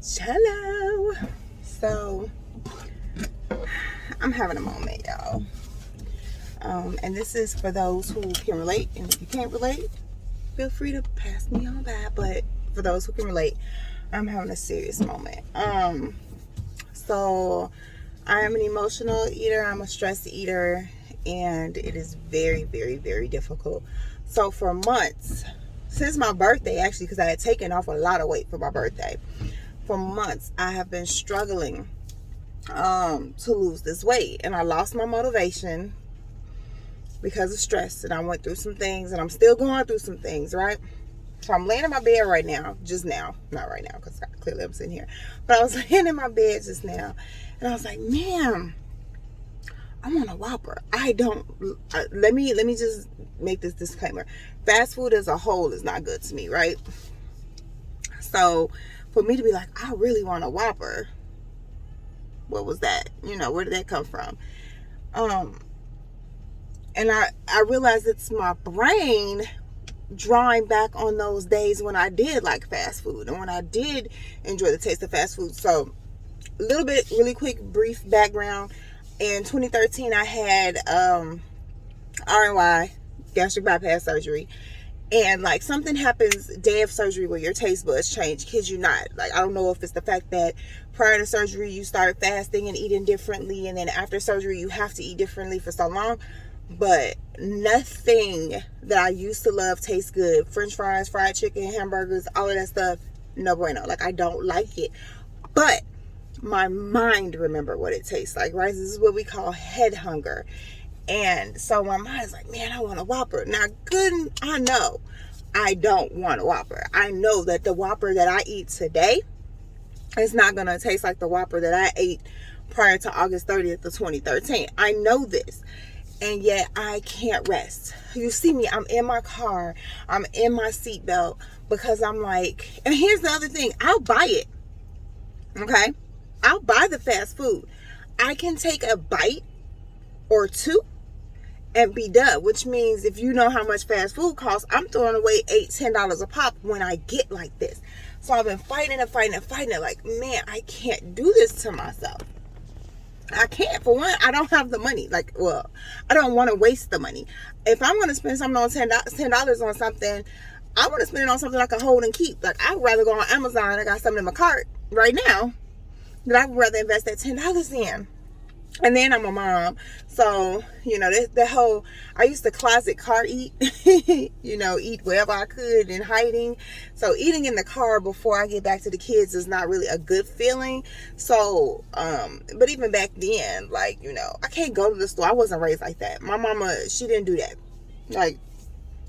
Hello. So I'm having a moment, y'all. And this is for those who can relate. And if you can't relate, feel free to pass me on by. But for those who can relate, I'm having a serious moment. So I am an emotional eater. I'm a stress eater, and it is very, very, very difficult. So for months, since my birthday, actually, because I had taken off a lot of weight for my birthday, for months I have been struggling to lose this weight, and I lost my motivation because of stress, and I went through some things, and I'm still going through some things, right? So I'm laying in my bed right now, just now, not right now because clearly I'm sitting here, but I was laying in my bed just now, and I was like, man, I want a Whopper. I don't. Let me just make this disclaimer. Fast food as a whole is not good to me, right? So for me to be like, I really want a Whopper, what was that? Where did that come from? And I realized it's my brain drawing back on those days when I did like fast food and when I did enjoy the taste of fast food. So a little bit, really quick, brief background. In 2013, I had RNY, gastric bypass surgery. And like something happens day of surgery where your taste buds change. Kid you not. Like, I don't know if it's the fact that prior to surgery you started fasting and eating differently, and then after surgery you have to eat differently for so long. But nothing that I used to love tastes good. French fries, fried chicken, hamburgers, all of that stuff, no bueno. Like, I don't like it. But my mind remember what it tastes like, right? This is what we call head hunger. And so my mind is like, man, I want a Whopper. Now, I know I don't want a Whopper. I know that the Whopper that I eat today is not going to taste like the Whopper that I ate prior to August 30th of 2013. I know this. And yet I can't rest. You see me, I'm in my car. I'm in my seatbelt because I'm like, and here's the other thing. I'll buy it. Okay? I'll buy the fast food. I can take a bite or two and be done, which means if you know how much fast food costs, I'm throwing away $8-10 a pop when I get like this. So I've been fighting it. Like, man, I can't do this to myself. I can't. For one, I don't have the money. Like, well, I don't want to waste the money. If I'm going to spend something on $10 on something, I want to spend it on something I can hold and keep. Like, I'd rather go on Amazon. I got something in my cart right now that I would rather invest that $10 in. And then I'm a mom, so that whole, I used to closet car eat, eat wherever I could in hiding. So eating in the car before I get back to the kids is not really a good feeling. So but even back then, like, I can't go to the store. I wasn't raised like that. My mama, she didn't do that. Like,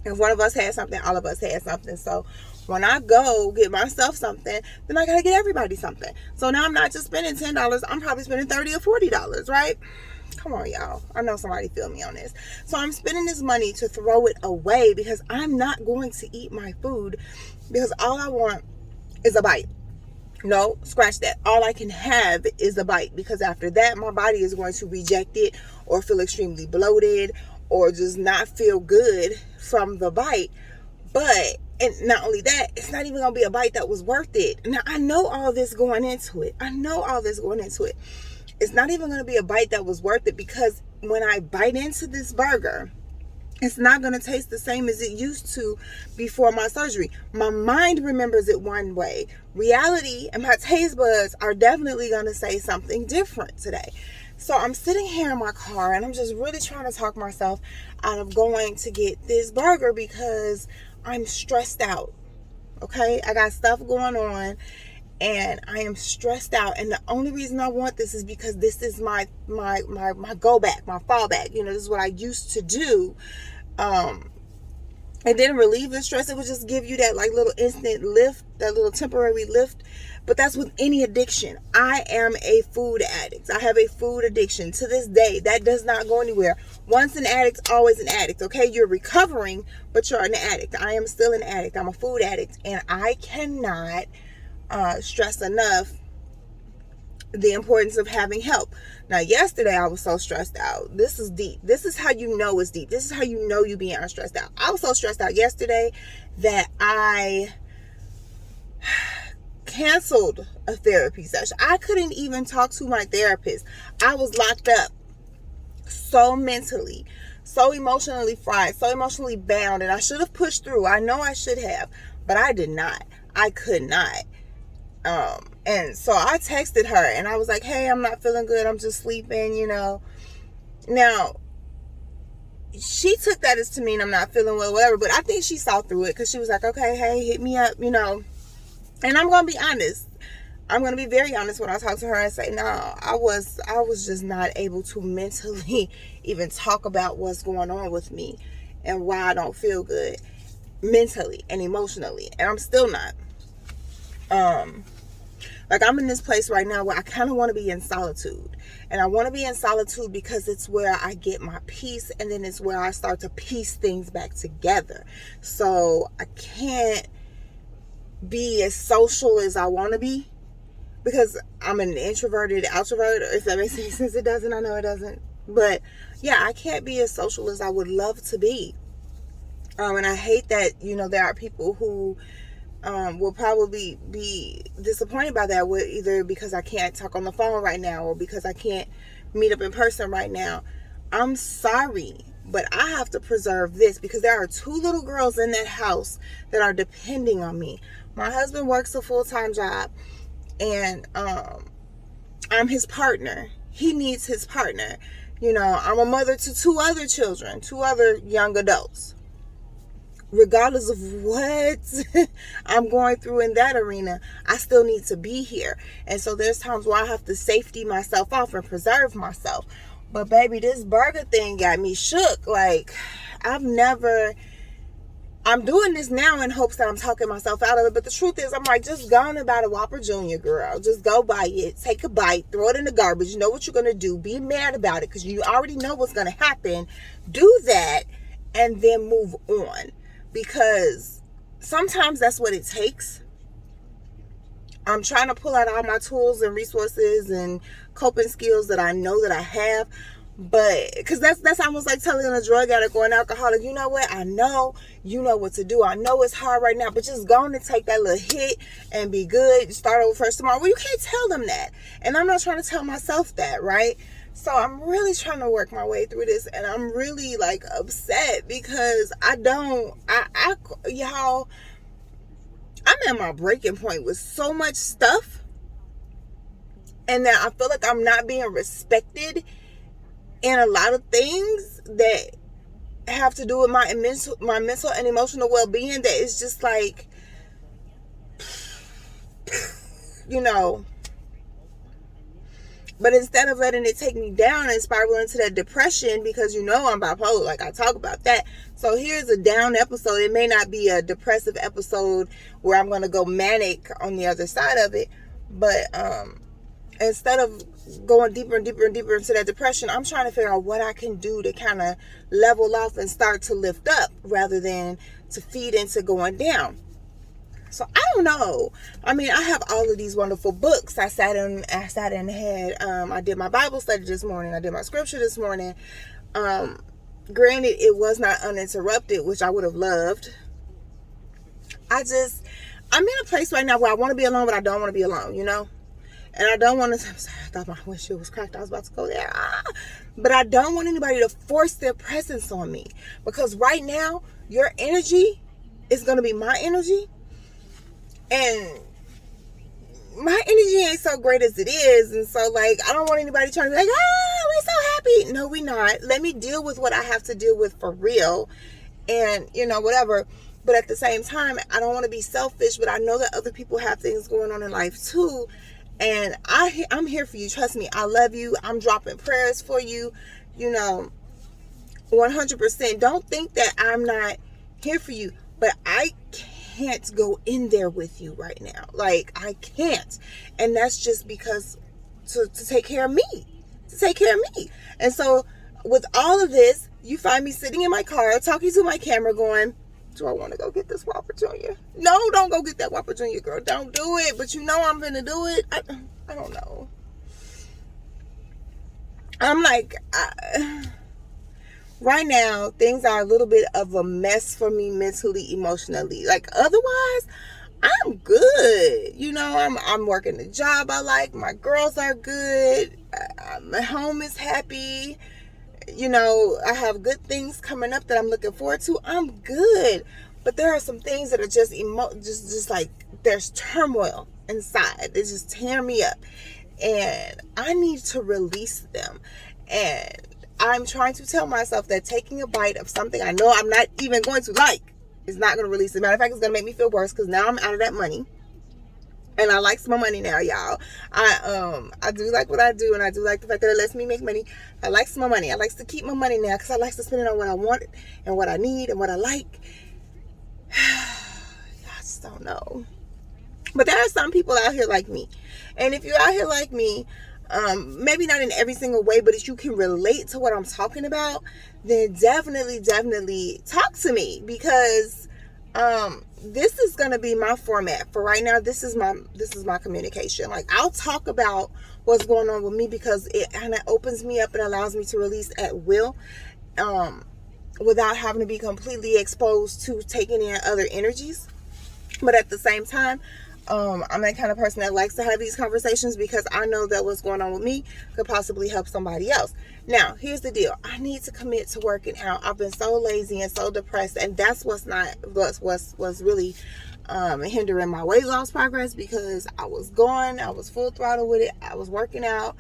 if one of us had something, all of us had something. So when I go get myself something, then I gotta get everybody something. So now I'm not just spending $10, I'm probably spending $30 or $40, right? Come on, y'all. I know somebody feel me on this. So I'm spending this money to throw it away because I'm not going to eat my food because all I want is a bite. No, scratch that. All I can have is a bite because after that, my body is going to reject it or feel extremely bloated or just not feel good from the bite. And not only that, it's not even going to be a bite that was worth it. Now, I know all this going into it. It's not even going to be a bite that was worth it because when I bite into this burger, it's not going to taste the same as it used to before my surgery. My mind remembers it one way. Reality and my taste buds are definitely going to say something different today. So I'm sitting here in my car and I'm just really trying to talk myself out of going to get this burger because I'm stressed out. Okay? I got stuff going on and I am stressed out. And the only reason I want this is because this is my go back, my fallback. This is what I used to do. It didn't relieve the stress. It would just give you that like little instant lift, that little temporary lift. But that's with any addiction. I am a food addict. I have a food addiction to this day. That does not go anywhere. Once an addict, always an addict. Okay, you're recovering, but you're an addict. I am still an addict. I'm a food addict, and I cannot stress enough the importance of having help. Now, yesterday I was so stressed out. This is deep. This is how you know it's deep. This is how you know you being unstressed out. I was so stressed out yesterday that I canceled a therapy session. I couldn't even talk to my therapist. I was locked up so mentally, so emotionally fried, so emotionally bound, and I should have pushed through. I know I should have, but I did not. I could not. And so I texted her and I was like, hey, I'm not feeling good. I'm just sleeping, you know. Now, she took that as to mean I'm not feeling well, whatever, but I think she saw through it because she was like, okay, hey, hit me up, you know. And I'm going to be honest. I'm going to be very honest when I talk to her and say, no, I was just not able to mentally even talk about what's going on with me and why I don't feel good mentally and emotionally. And I'm still not. Like, I'm in this place right now where I kind of want to be in solitude. And I want to be in solitude because it's where I get my peace, and then it's where I start to piece things back together. So I can't be as social as I want to be because I'm an introverted outrovert. If that makes any sense. It doesn't. I know it doesn't. But yeah, I can't be as social as I would love to be. And I hate that, you know, there are people who will probably be disappointed by that, either because I can't talk on the phone right now or because I can't meet up in person right now. I'm sorry, but I have to preserve this because there are 2 little girls in that house that are depending on me. My husband works a full-time job, and I'm his partner. He needs his partner. You know, I'm a mother to 2 other children, 2 other young adults. Regardless of what I'm going through in that arena, I still need to be here. And so there's times where I have to safety myself off and preserve myself. But baby, this burger thing got me shook. Like, I'm doing this now in hopes that I'm talking myself out of it. But the truth is, I'm like, just go on and buy a Whopper Jr., girl. Just go buy it. Take a bite. Throw it in the garbage. You know what you're going to do. Be mad about it because you already know what's going to happen. Do that and then move on. Because sometimes that's what it takes. I'm trying to pull out all my tools and resources and coping skills that I know that I have. But because that's almost like telling a drug addict or an alcoholic, you know what? I know you know what to do. I know it's hard right now, but just go on and take that little hit and be good. Start over first tomorrow. Well, you can't tell them that. And I'm not trying to tell myself that, right? So I'm really trying to work my way through this, and I'm really like upset because y'all, I'm at my breaking point with so much stuff, and that I feel like I'm not being respected in a lot of things that have to do with my mental and emotional well-being. That is just like, you know. But instead of letting it take me down and spiral into that depression, because you know I'm bipolar, like I talk about that. So here's a down episode. It may not be a depressive episode where I'm going to go manic on the other side of it. But instead of going deeper and deeper and deeper into that depression, I'm trying to figure out what I can do to kind of level off and start to lift up rather than to feed into going down. So I don't know. I mean, I have all of these wonderful books. I sat and had, I did my Bible study this morning. I did my scripture this morning. Granted, it was not uninterrupted, which I would have loved. I'm in a place right now where I want to be alone, but I don't want to be alone, you know? And I don't want to, I'm sorry, I thought my windshield was cracked. I was about to go there. But I don't want anybody to force their presence on me. Because right now, your energy is going to be my energy. And my energy ain't so great as it is. And so, like, I don't want anybody trying to be like, we're so happy. No, we're not. Let me deal with what I have to deal with for real. And, you know, whatever. But at the same time, I don't want to be selfish. But I know that other people have things going on in life, too. And I'm here for you. Trust me. I love you. I'm dropping prayers for you. You know, 100%. Don't think that I'm not here for you. But I can't go in there with you right now. Like, I can't. And that's just because to take care of me. To take care of me. And so with all of this, you find me sitting in my car talking to my camera going, do I want to go get this Whopper Jr.? No, don't go get that Whopper Jr., girl. Don't do it. But you know I'm gonna do it. I don't know. I'm like, right now, things are a little bit of a mess for me mentally, emotionally. Like, otherwise, I'm good. You know, I'm working the job I like. My girls are good. My home is happy. You know, I have good things coming up that I'm looking forward to. I'm good. But there are some things that are just just like there's turmoil inside. They just tear me up. And I need to release them. And I'm trying to tell myself that taking a bite of something I know I'm not even going to like is not going to release it. Matter of fact, it's going to make me feel worse because now I'm out of that money. And I like some money now, y'all. I do like what I do, and I do like the fact that it lets me make money. I like some money. I like to keep my money now because I like to spend it on what I want and what I need and what I like. I just don't know. But there are some people out here like me. And if you're out here like me, maybe not in every single way, but if you can relate to what I'm talking about, then definitely talk to me, because this is going to be my format for right now. This is my communication. Like, I'll talk about what's going on with me because it kind of opens me up and allows me to release at will, without having to be completely exposed to taking in other energies. But at the same time, I'm that kind of person that likes to have these conversations because I know that what's going on with me could possibly help somebody else. Now, here's the deal. I need to commit to working out. I've been so lazy and so depressed, and that's what's really hindering my weight loss progress, because I was full throttle with it. I was working out.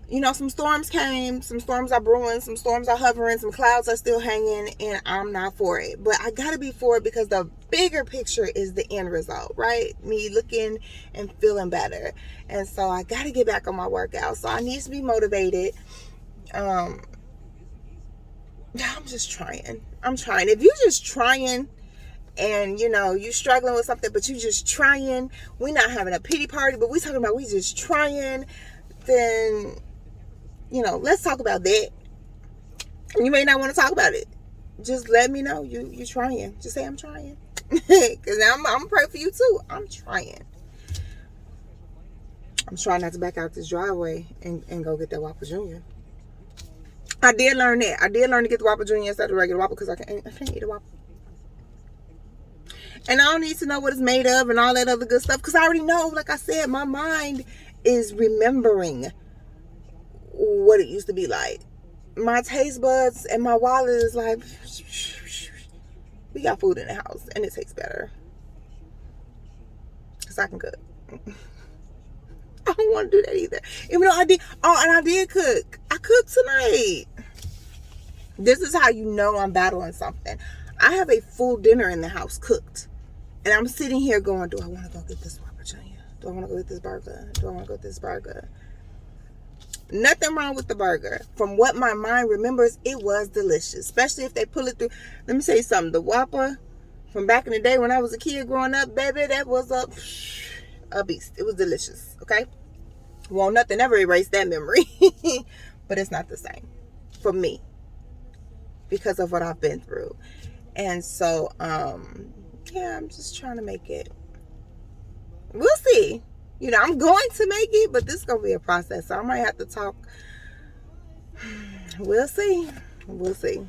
You know, some storms came, some storms are brewing, some storms are hovering, some clouds are still hanging, and I'm not for it. But I gotta be for it because the bigger picture is the end result, right? Me looking and feeling better. And so I gotta get back on my workout. So I need to be motivated. I'm just trying. I'm trying. If you're just trying and, you know, you struggling with something, but you just trying, we're not having a pity party, but we talking about we just trying, then, you know, let's talk about that. You may not want to talk about it. Just let me know you're trying. Just say I'm trying. Because I'm praying for you too. I'm trying. I'm trying not to back out this driveway and go get that Whopper Jr. I did learn that. I did learn to get the Whopper Jr. instead of the regular Whopper because I can't eat a Whopper. And I don't need to know what it's made of and all that other good stuff because I already know, like I said, my mind is remembering what it used to be like. My taste buds and my wallet is like, we got food in the house and it tastes better because I can cook. I don't want to do that either, even though I did cook. I cooked tonight. This is how you know I'm battling something. I have a full dinner in the house cooked, and I'm sitting here going, do I want to go get this Whopper Jr.? Do I want to go get this burger? Do I want to go get this burger? Nothing wrong with the burger. From what my mind remembers, it was delicious. Especially if they pull it through. Let me say something. The Whopper from back in the day when I was a kid growing up, baby, that was a beast. It was delicious. Okay? Well, nothing ever erased that memory. But it's not the same for me because of what I've been through. And so, yeah, I'm just trying to make it. We'll see. You know, I'm going to make it, but this is going to be a process. So I might have to talk. We'll see. We'll see.